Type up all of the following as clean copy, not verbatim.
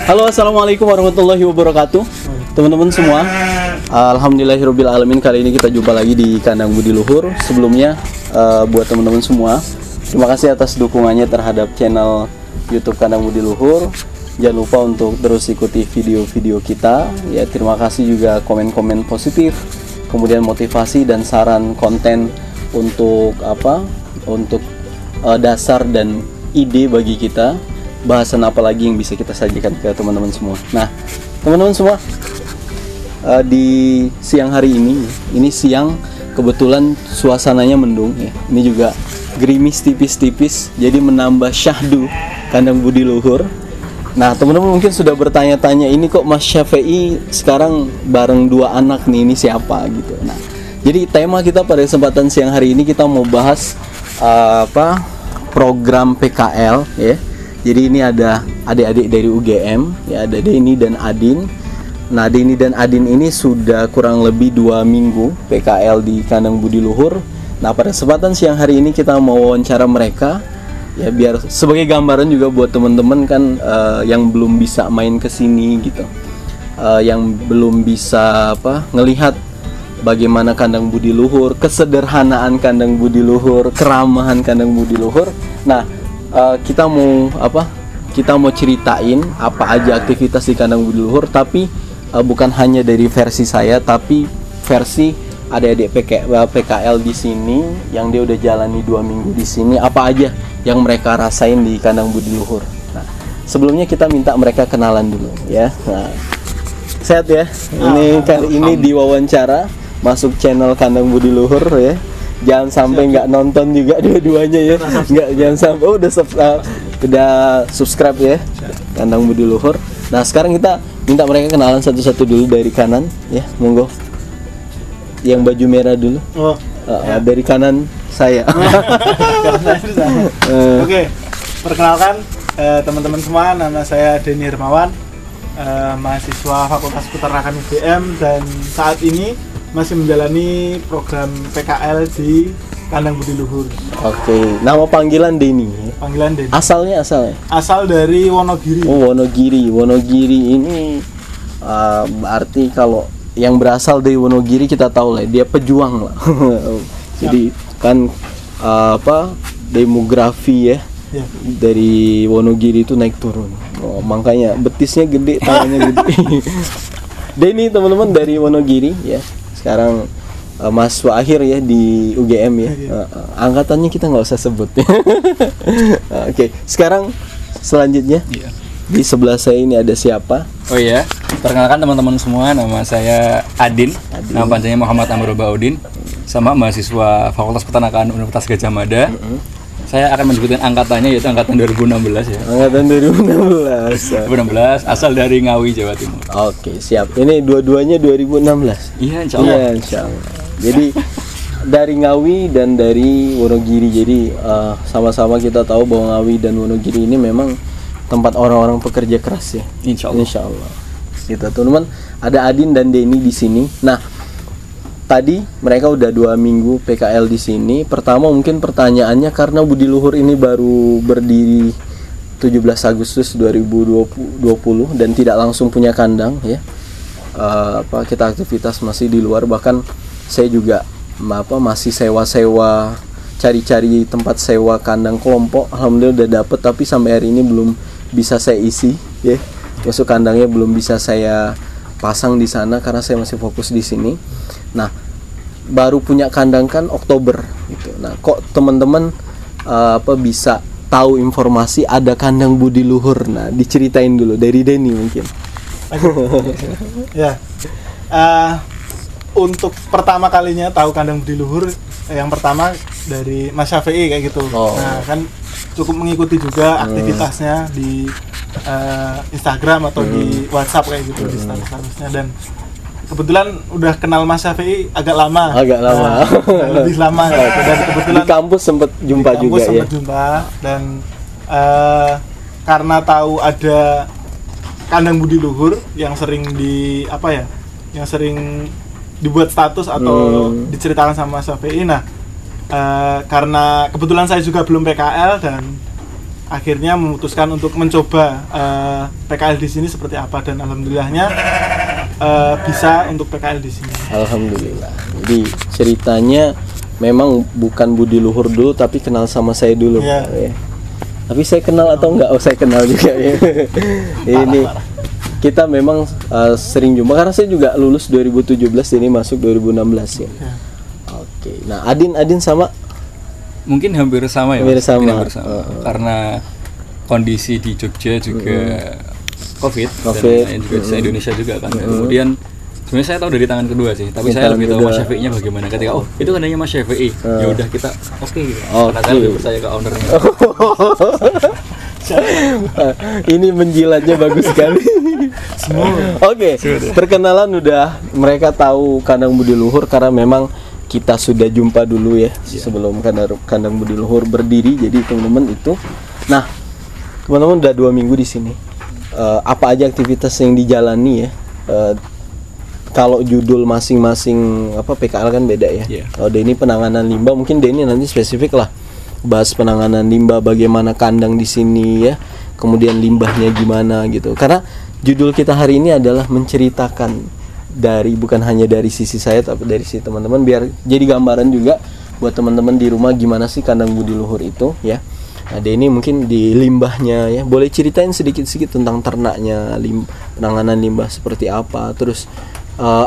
Halo, assalamualaikum warahmatullahi wabarakatuh, teman-teman semua. Alhamdulillahirabbil alamin. Kali ini kita jumpa lagi di Kandang Budi Luhur. Sebelumnya, buat teman-teman semua, terima kasih atas dukungannya terhadap channel YouTube Kandang Budi Luhur. Jangan lupa untuk terus ikuti video-video kita. Ya, terima kasih juga komen-komen positif, kemudian motivasi dan saran konten untuk untuk dasar dan ide bagi kita. Bahasan apa lagi yang bisa kita sajikan ke teman-teman semua. Nah, teman-teman semua, di siang hari ini siang kebetulan suasananya mendung ya. Ini juga gerimis tipis-tipis, jadi menambah syahdu Kandang Budi Luhur. Nah, teman-teman mungkin sudah bertanya-tanya, ini kok Mas Syafi'i sekarang bareng dua anak nih, ini siapa gitu. Nah, jadi tema kita pada kesempatan siang hari ini kita mau bahas program PKL ya. Jadi ini ada adik-adik dari UGM ya, ada Denny dan Adin. Nah, Denny dan Adin ini sudah kurang lebih 2 minggu PKL di Kandang Budi Luhur. Nah, pada kesempatan siang hari ini kita mau wawancara mereka ya, biar sebagai gambaran juga buat teman-teman kan yang belum bisa main ke sini gitu. Yang belum bisa ngelihat bagaimana Kandang Budi Luhur, kesederhanaan Kandang Budi Luhur, keramahan Kandang Budi Luhur. Nah, kita mau ceritain apa aja aktivitas di Kandang Budi Luhur, tapi bukan hanya dari versi saya, tapi versi adik-adik PKL di sini yang dia udah jalani 2 minggu di sini, apa aja yang mereka rasain di Kandang Budi Luhur. Nah, sebelumnya kita minta mereka kenalan dulu ya. Nah, sehat ya. Ini kali ini diwawancara masuk channel Kandang Budi Luhur ya. Jangan sampai nggak nonton juga dua-duanya ya. Jangan sampai udah subscribe ya Kandang Budi Luhur. Nah, sekarang kita minta mereka kenalan satu-satu dulu dari kanan ya. Monggo. Yang baju merah dulu. Dari kanan saya. Oke. Perkenalkan teman-teman semua, nama saya Denny Hermawan, mahasiswa Fakultas Peternakan UGM, dan saat ini masih menjalani program PKL di Kandang Budi Luhur. Oke, nama panggilan Denny. Panggilan Denny. Asalnya? Asal dari Wonogiri. Oh, Wonogiri ini berarti kalau yang berasal dari Wonogiri kita tahu lah, dia pejuang lah. Jadi kan demografi ya. Dari Wonogiri itu naik turun. Oh, makanya betisnya gede, tangannya gede. Denny teman-teman dari Wonogiri ya. Sekarang mahasiswa akhir ya di UGM ya. Angkatannya kita nggak usah sebut. Oke, sekarang selanjutnya di sebelah saya ini ada siapa? Oh iya, perkenalkan teman-teman semua, nama saya Adin. Nama panjangnya Muhammad Amrobaudin, sama mahasiswa Fakultas Peternakan Universitas Gadjah Mada. Saya akan menyebutkan angkatannya, yaitu angkatan 2016 ya. Angkatan 2016. 2016, asal dari Ngawi, Jawa Timur. Oke, siap. Ini dua-duanya 2016. Iya, insyaallah. Iya, insyaallah. Jadi dari Ngawi dan dari Wonogiri. Jadi sama-sama kita tahu bahwa Ngawi dan Wonogiri ini memang tempat orang-orang pekerja keras ya. Insyaallah. Gitu, teman-teman. Ada Adin dan Denny di sini. Nah, tadi mereka udah 2 minggu PKL di sini. Pertama mungkin pertanyaannya, karena Budi Luhur ini baru berdiri 17 Agustus 2020 dan tidak langsung punya kandang ya. Kita aktivitas masih di luar, bahkan saya juga masih sewa-sewa, cari-cari tempat sewa kandang kelompok. Alhamdulillah udah dapet, tapi sampai hari ini belum bisa saya isi ya. Masuk kandangnya belum bisa saya pasang di sana karena saya masih fokus di sini. Nah, baru punya kandang kan Oktober gitu. Nah, kok teman-teman bisa tahu informasi ada Kandang Budi Luhur? Nah, diceritain dulu dari Denny mungkin. Ya. Untuk pertama kalinya tahu Kandang Budi Luhur, yang pertama dari Mas Syafi'i kayak gitu. Nah, kan cukup mengikuti juga aktivitasnya di Instagram atau di WhatsApp kayak gitu, di statusnya, dan kebetulan udah kenal Mas Syafi'i agak lama. Lebih lama ya. Dan kebetulan di kampus sempat jumpa juga ya. Dan karena tahu ada Kandang Budi Luhur yang sering yang sering dibuat status atau diceritakan sama Mas Syafi'i. Nah, karena kebetulan saya juga belum PKL dan akhirnya memutuskan untuk mencoba PKL di sini seperti apa, dan alhamdulillahnya bisa untuk PKL di sini. Alhamdulillah. Jadi ceritanya memang bukan budi luhur dulu, tapi kenal sama saya dulu. Ya. Tapi saya kenal atau enggak? Oh, saya kenal juga ya. Ini kita memang sering jumpa karena saya juga lulus 2017, ini masuk 2016 ya. Oke. Nah, Adin sama mungkin hampir sama ya. Hampir sama. Karena kondisi di Jogja juga COVID. Dan juga di Indonesia juga kan. Kemudian sebenarnya saya tahu dari tangan kedua sih, tapi saya lebih tahu Mas Syafi'i-nya bagaimana. Ketika itu kan hanya Mas Syafi'i, ya udah kita karena saya lebih percaya ke ownernya. Ini menjilatnya bagus sekali. Oke, perkenalan udah, mereka tahu kandang budi luhur karena memang kita sudah jumpa dulu ya sebelum kandang budi luhur berdiri. Jadi teman-teman itu, nah teman-teman udah 2 minggu di sini. Apa aja aktivitas yang dijalani ya? Kalau judul masing-masing PKL kan beda ya. Kalau ini penanganan limbah, mungkin Denny nanti spesifik lah bahas penanganan limbah, bagaimana kandang di sini ya. Kemudian limbahnya gimana gitu. Karena judul kita hari ini adalah menceritakan bukan hanya dari sisi saya tapi dari sisi teman-teman, biar jadi gambaran juga buat teman-teman di rumah gimana sih kandang budi luhur itu ya. Nah, Denny mungkin di limbahnya ya, boleh ceritain sedikit-sedikit tentang ternaknya, penanganan limbah seperti apa, terus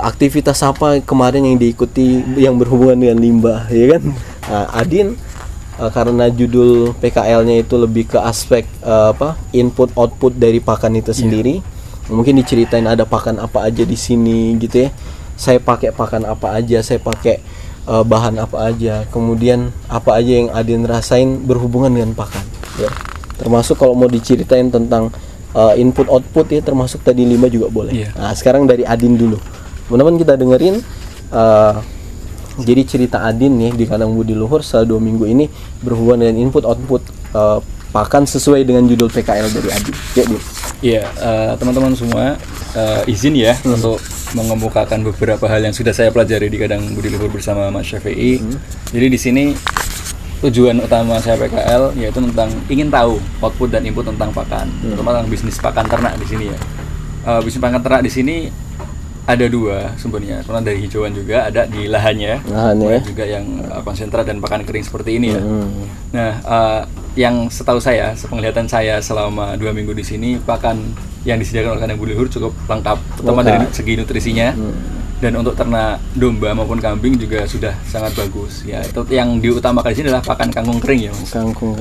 aktivitas apa kemarin yang diikuti yang berhubungan dengan limbah ya kan. Nah, Adin karena judul PKL-nya itu lebih ke aspek input output dari pakan itu sendiri. Mungkin diceritain ada pakan apa aja di sini gitu ya. Saya pakai pakan apa aja, saya pakai bahan apa aja, kemudian apa aja yang Adin rasain berhubungan dengan pakan ya. Termasuk kalau mau diceritain tentang input output ya, termasuk tadi limbah juga boleh. Nah, sekarang dari Adin dulu. Teman-teman kita dengerin jadi cerita Adin nih di kandang budi luhur selama 2 minggu ini berhubungan dengan input output pakan sesuai dengan judul PKL dari Adin. Ya, Din. Iya, teman-teman semua izin ya untuk mengemukakan beberapa hal yang sudah saya pelajari di kandang budi luhur bersama Mas Syafi'i. Jadi di sini tujuan utama saya PKL yaitu tentang ingin tahu output dan input tentang pakan, terutama tentang bisnis pakan ternak di sini ya. Bisnis pakan ternak di sini ada 2 sumbernya, karena dari hijauan juga ada di lahannya juga yang konsentrat dan pakan kering seperti ini ya. Nah, yang setahu saya, sepenglihatan saya selama 2 minggu di sini, pakan yang disediakan oleh kandang budi luhur cukup lengkap, terutama dari segi nutrisinya. Dan untuk ternak domba maupun kambing juga sudah sangat bagus ya. Itu yang diutamakan di sini adalah pakan kangkung kering ya, Mas. Kangkung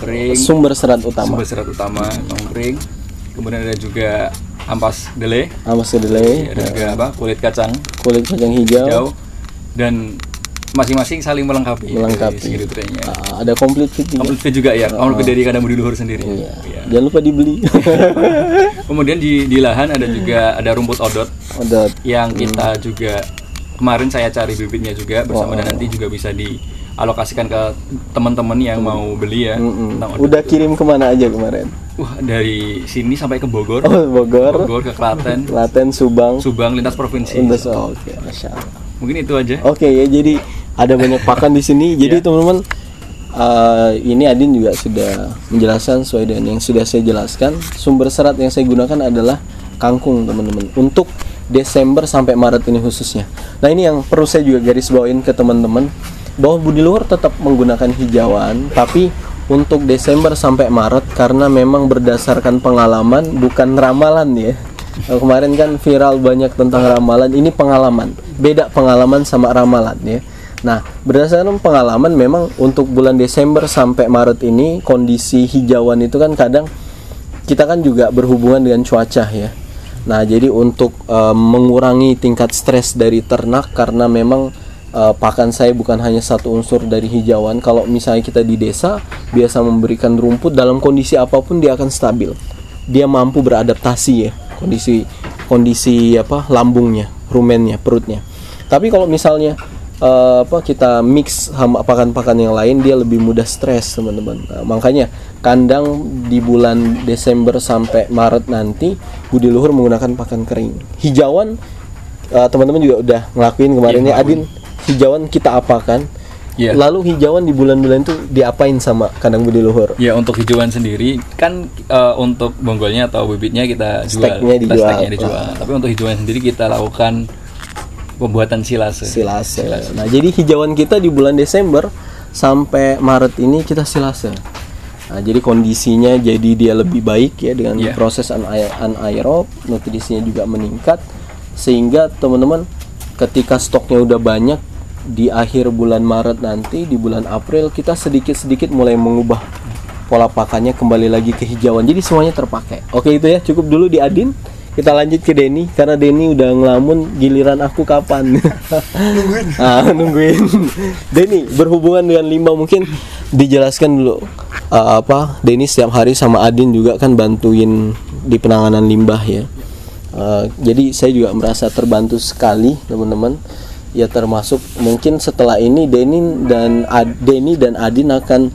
kering. Sumber serat utama kangkung kering. Kemudian ada juga ampas kedelai. Ada juga kulit kacang hijau. Dan masing-masing saling melengkapi. Segi nutriennya. Ada complete feed juga ya. Complete feed dari kandang budi luhur sendiri. Ya. Jangan lupa dibeli. Kemudian di lahan ada rumput odot. Yang kita juga kemarin saya cari bibitnya juga bersama, dan nanti juga bisa dialokasikan ke teman-teman yang mau beli ya. Udah kirim kemana aja kemarin? Dari sini sampai ke Bogor. Bogor ke Klaten, Subang lintas provinsi. Oke, Masya Allah. Mungkin itu aja. Oke ya, jadi ada banyak pakan di sini. Jadi teman-teman, ini Adin juga sudah menjelaskan sesuai dengan yang sudah saya jelaskan. Sumber serat yang saya gunakan adalah kangkung, teman-teman, untuk Desember sampai Maret ini khususnya. Nah, ini yang perlu saya juga garis bawain ke teman-teman, bahwa budi luhur tetap menggunakan hijauan, tapi untuk Desember sampai Maret karena memang berdasarkan pengalaman, bukan ramalan ya. Kemarin kan viral banyak tentang ramalan, ini pengalaman. Beda pengalaman sama ramalan ya. Nah, berdasarkan pengalaman memang untuk bulan Desember sampai Maret ini kondisi hijauan itu kan kadang kita kan juga berhubungan dengan cuaca ya. Nah, jadi untuk mengurangi tingkat stres dari ternak, karena memang pakan saya bukan hanya satu unsur dari hijauan. Kalau misalnya kita di desa biasa memberikan rumput, dalam kondisi apapun dia akan stabil. Dia mampu beradaptasi ya, kondisi lambungnya, rumennya, perutnya. Tapi kalau misalnya kita mix sama pakan-pakan yang lain, dia lebih mudah stres, teman-teman. Nah, makanya kandang di bulan Desember sampai Maret nanti budi luhur menggunakan pakan kering. Hijauan teman-teman juga udah ngelakuin kemarin ya, Adin. Hijauan kita apakan? Yeah. Lalu hijauan di bulan-bulan itu diapain sama kandang budi luhur? Ya untuk hijauan sendiri kan untuk bonggolnya atau bibitnya kita jual, steknya dijual. Tapi untuk hijauan sendiri kita lakukan pembuatan silase. Nah, jadi hijauan kita di bulan Desember sampai Maret ini kita silase. Nah, jadi kondisinya jadi dia lebih baik ya dengan proses anaerob, nutrisinya juga meningkat sehingga teman-teman ketika stoknya udah banyak di akhir bulan Maret nanti, di bulan April kita sedikit-sedikit mulai mengubah pola pakannya kembali lagi ke hijauan. Jadi semuanya terpakai. Oke, itu ya, cukup dulu di Adin. Kita lanjut ke Denny karena Denny udah ngelamun giliran aku kapan. Nungguin. Denny, berhubungan dengan limbah mungkin dijelaskan dulu Denny setiap hari sama Adin juga kan bantuin di penanganan limbah ya. Jadi saya juga merasa terbantu sekali teman-teman. Ya termasuk mungkin setelah ini Denny dan Adin akan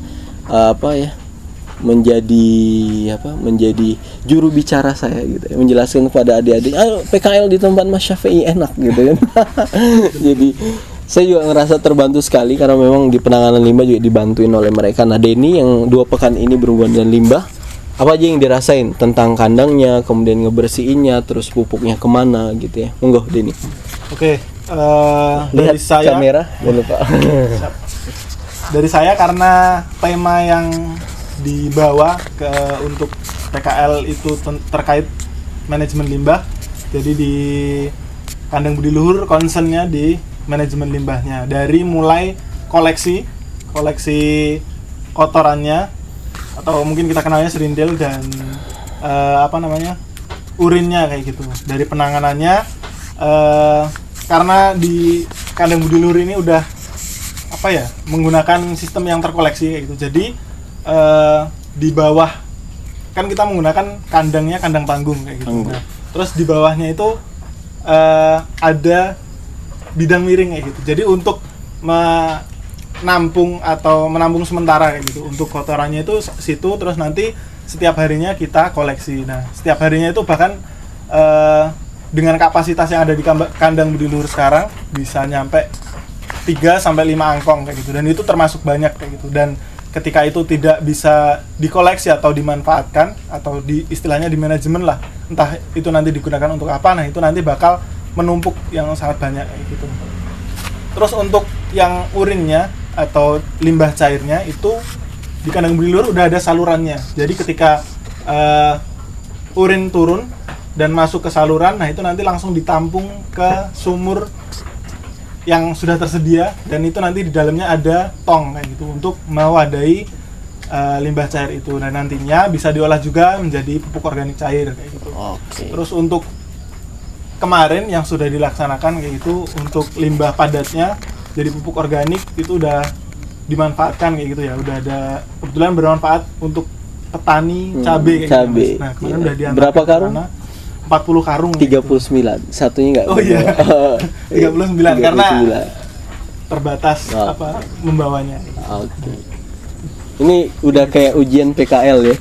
menjadi juru bicara saya gitu ya, menjelaskan kepada adik-adik, ayo PKL di tempat Mas Syafi'i enak gitu kan. Jadi saya juga ngerasa terbantu sekali karena memang di penanganan limbah juga dibantuin oleh mereka. Nah, Denny yang 2 pekan ini berhubungan dengan limbah, apa aja yang dirasain tentang kandangnya, kemudian ngebersihinnya, terus pupuknya kemana gitu ya. Monggo Denny. Oke, lihat dari saya kamera, jangan lupa. Dari saya karena tema yang dibawa untuk PKL itu terkait manajemen limbah. Jadi di kandang budi luhur concernnya di manajemen limbahnya. Dari mulai koleksi kotorannya atau mungkin kita kenalnya serintil dan urinnya kayak gitu. Dari penanganannya karena di kandang budi luhur ini udah menggunakan sistem yang terkoleksi kayak gitu. Jadi di bawah kan kita menggunakan kandangnya kandang panggung kayak gitu. Nah, terus di bawahnya itu ada bidang miring kayak gitu. Jadi untuk menampung sementara kayak gitu. Untuk kotorannya itu situ, terus nanti setiap harinya kita koleksi. Nah, setiap harinya itu bahkan dengan kapasitas yang ada di kandang budi luhur sekarang bisa nyampe 3 sampai 5 angkong kayak gitu. Dan itu termasuk banyak kayak gitu. Dan ketika itu tidak bisa dikoleksi atau dimanfaatkan atau istilahnya di manajemen lah, entah itu nanti digunakan untuk apa, nah itu nanti bakal menumpuk yang sangat banyak kayak gitu. Terus untuk yang urinnya atau limbah cairnya itu di kandang budi luhur udah ada salurannya. Jadi ketika urin turun dan masuk ke saluran, nah itu nanti langsung ditampung ke sumur yang sudah tersedia, dan itu nanti di dalamnya ada tong kayak gitu untuk mewadahi limbah cair itu. Nah, nantinya bisa diolah juga menjadi pupuk organik cair kayak gitu. Terus untuk kemarin yang sudah dilaksanakan kayak gitu, untuk limbah padatnya jadi pupuk organik itu udah dimanfaatkan kayak gitu ya. Udah ada kebetulan bermanfaat untuk petani cabai kayak gitu. Nah, kemarin udah diantar berapa karung? 40 karung 39. Satunya enggak. Oh iya. 39 karena terbatas membawanya. Oke. Ini udah kayak ujian PKL ya.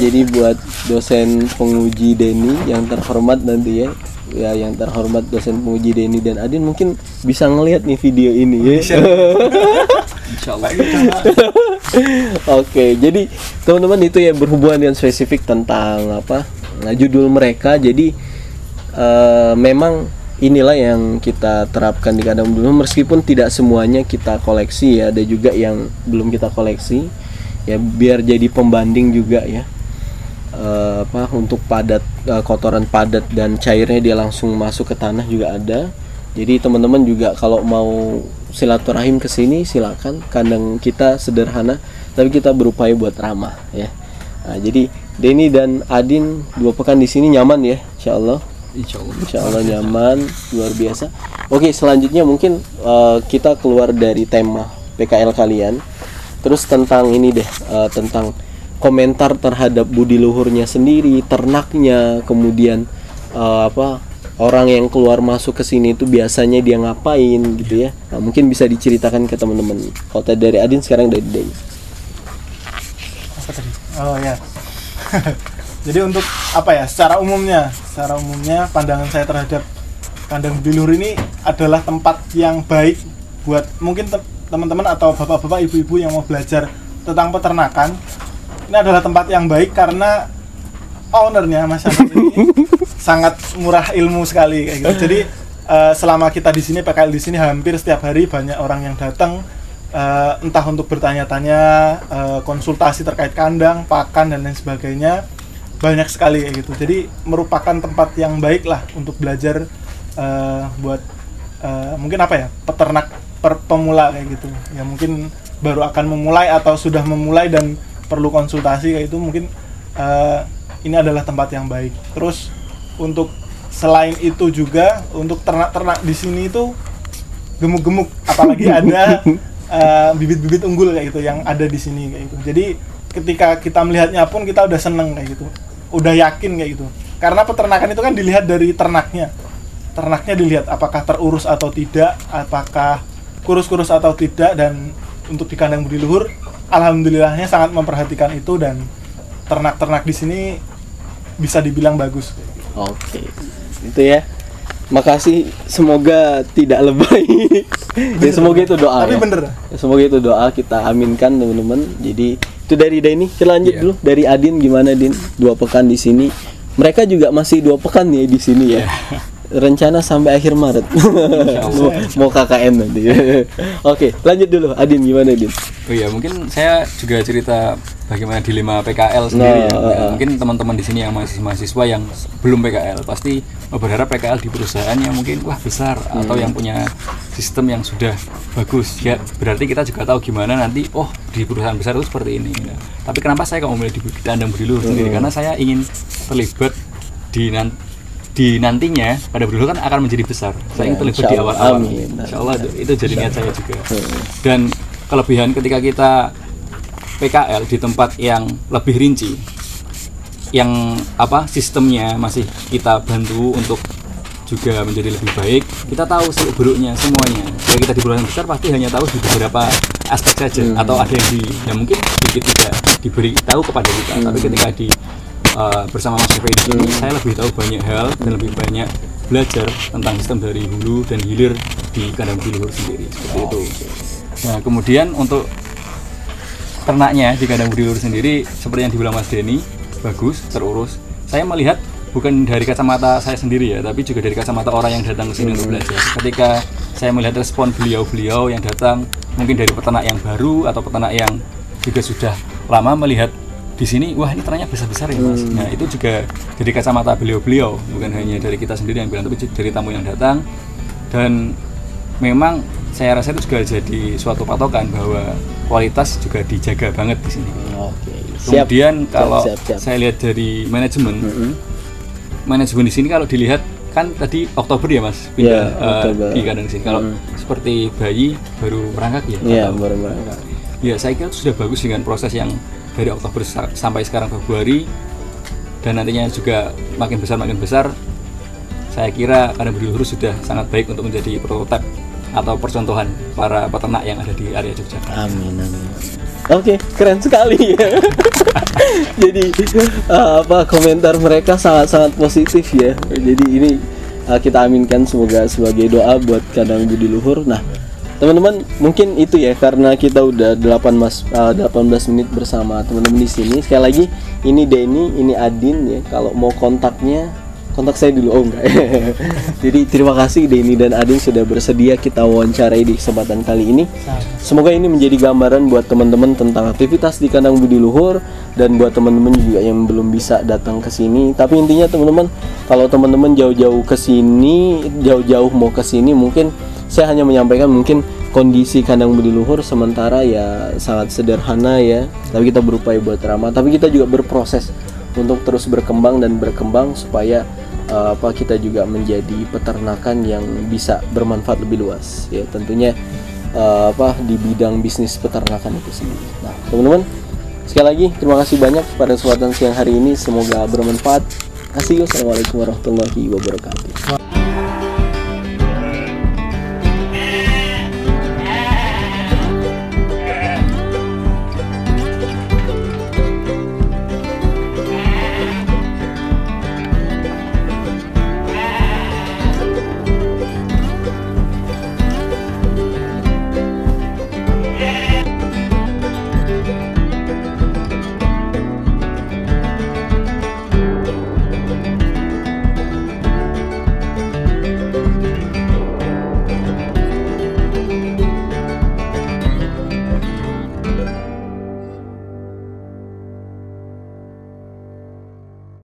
Jadi buat dosen penguji Denny yang terhormat nanti ya. Ya, yang terhormat dosen penguji Denny dan Adin mungkin bisa ngelihat nih video ini ya. Insyaallah. Oke, jadi teman-teman itu ya berhubungan dengan spesifik tentang judul mereka. Jadi memang inilah yang kita terapkan di kandang budi luhur, meskipun tidak semuanya kita koleksi ya, ada juga yang belum kita koleksi ya, biar jadi pembanding juga ya. Untuk padat, kotoran padat dan cairnya dia langsung masuk ke tanah juga ada. Jadi teman-teman juga kalau mau silaturahim ke sini silakan. Kandang kita sederhana tapi kita berupaya buat ramah ya. Nah, jadi Denny dan Adin 2 pekan di sini nyaman ya, insyaallah. Insyaallah nyaman, luar biasa. Oke, selanjutnya mungkin kita keluar dari tema PKL kalian. Terus tentang ini deh, tentang komentar terhadap budi luhurnya sendiri, ternaknya, kemudian orang yang keluar masuk ke sini itu biasanya dia ngapain gitu ya. Nah, mungkin bisa diceritakan ke teman-teman. Kalau dari Adin, sekarang dari Denny. Oh ya. Jadi untuk secara umumnya pandangan saya terhadap kandang budi luhur ini adalah tempat yang baik buat mungkin teman-teman atau bapak-bapak, ibu-ibu yang mau belajar tentang peternakan, ini adalah tempat yang baik karena ownernya Mas Syafii ini sangat murah ilmu sekali kayak gitu. Jadi selama kita di sini PKL di sini hampir setiap hari banyak orang yang datang, entah untuk bertanya-tanya, konsultasi terkait kandang, pakan dan lain sebagainya, banyak sekali kayak gitu. Jadi merupakan tempat yang baik lah untuk belajar buat mungkin apa ya, peternak pemula kayak gitu ya, mungkin baru akan memulai atau sudah memulai dan perlu konsultasi kayak itu, mungkin ini adalah tempat yang baik. Terus untuk selain itu juga untuk ternak-ternak di sini itu gemuk-gemuk, apalagi ada bibit-bibit unggul kayak gitu yang ada di sini kayak gitu. Jadi ketika kita melihatnya pun kita udah seneng kayak gitu, udah yakin kayak gitu, karena peternakan itu kan dilihat dari ternaknya dilihat apakah terurus atau tidak, apakah kurus-kurus atau tidak, dan untuk di kandang budi luhur alhamdulillahnya sangat memperhatikan itu, dan ternak-ternak di sini bisa dibilang bagus. Oke, itu ya. Makasih, semoga tidak lebay. Ya, semoga itu doa. Tapi ya. Bener. Semoga itu doa, kita aminkan teman-teman. Jadi itu dari Denny. Kita lanjut dulu dari Adin, gimana Din? 2 pekan di sini. Mereka juga masih 2 pekan ya di sini ya. Rencana sampai akhir Maret. mau KKN nanti. Oke, lanjut dulu. Adin, gimana Din? Oh iya, mungkin saya juga cerita bagaimana dilema PKL sendiri ya. Mungkin teman-teman di sini yang masih mahasiswa yang belum PKL pasti berharap PKL di perusahaan yang mungkin wah besar atau yang punya sistem yang sudah bagus. Ya, berarti kita juga tahu gimana nanti di perusahaan besar itu seperti ini. Nah, tapi kenapa saya kok memilih di kandang budi luhur sendiri? Karena saya ingin terlibat di nantinya pada budi luhur kan akan menjadi besar. Saya ingin terlibat di awal-awal. Insyaallah itu jadi niat saya juga. Dan kelebihan ketika kita PKL di tempat yang lebih rinci, yang sistemnya masih kita bantu untuk juga menjadi lebih baik, kita tahu seluk beluknya semuanya. Kalau kita di perusahaan besar pasti hanya tahu di beberapa aspek saja, atau ada yang mungkin sedikit tidak diberi tahu kepada kita. Tapi ketika bersama Mas Syafii ini, saya lebih tahu banyak hal dan lebih banyak belajar tentang sistem dari hulu dan hilir di kandang budi luhur sendiri, seperti itu. Nah, kemudian untuk ternaknya di kandang budi luhur sendiri seperti yang dibilang Mas Denny, bagus, terurus. Saya melihat bukan dari kacamata saya sendiri ya, tapi juga dari kacamata orang yang datang ke sini untuk belajar. Ketika saya melihat respon beliau-beliau yang datang, mungkin dari peternak yang baru atau peternak yang juga sudah lama melihat di sini, wah ini ternaknya besar-besar ya Mas. Nah, itu juga dari kacamata beliau-beliau, bukan hanya dari kita sendiri yang bilang, tapi dari tamu yang datang. Dan memang saya rasa itu juga jadi suatu patokan bahwa kualitas juga dijaga banget di sini. Oke. Kemudian kalau saya lihat dari manajemen, manajemen di sini kalau dilihat kan tadi Oktober ya Mas pindah di kandang sini. Kalau seperti bayi baru merangkak ya? Iya, baru merangkak. Ya, saya kira itu sudah bagus dengan proses yang dari Oktober sampai sekarang Februari, dan nantinya juga makin besar. Saya kira kandang budi luhur sudah sangat baik untuk menjadi prototipe atau percontohan para peternak yang ada di area Yogyakarta. Amin. Oke, keren sekali ya. Jadi komentar mereka sangat positif ya. Jadi ini kita aminkan semoga sebagai doa buat kandang budi luhur. Nah, teman-teman, mungkin itu ya, karena kita udah 18 menit bersama teman-teman di sini. Sekali lagi, ini Denny, ini Adin ya. Kalau mau kontak saya dulu. Enggak. Jadi terima kasih Denny dan Adin sudah bersedia kita wawancarai di kesempatan kali ini. Semoga ini menjadi gambaran buat teman-teman tentang aktivitas di kandang budi luhur, dan buat teman-teman juga yang belum bisa datang ke sini. Tapi intinya teman-teman, kalau teman-teman jauh-jauh mau ke sini, mungkin saya hanya menyampaikan mungkin kondisi kandang budi luhur sementara ya sangat sederhana ya, tapi kita berupaya buat ramah, tapi kita juga berproses untuk terus berkembang supaya kita juga menjadi peternakan yang bisa bermanfaat lebih luas ya, tentunya di bidang bisnis peternakan itu sendiri. Nah, teman-teman, sekali lagi terima kasih banyak pada kesempatan siang hari ini, semoga bermanfaat. Assalamualaikum warahmatullahi wabarakatuh.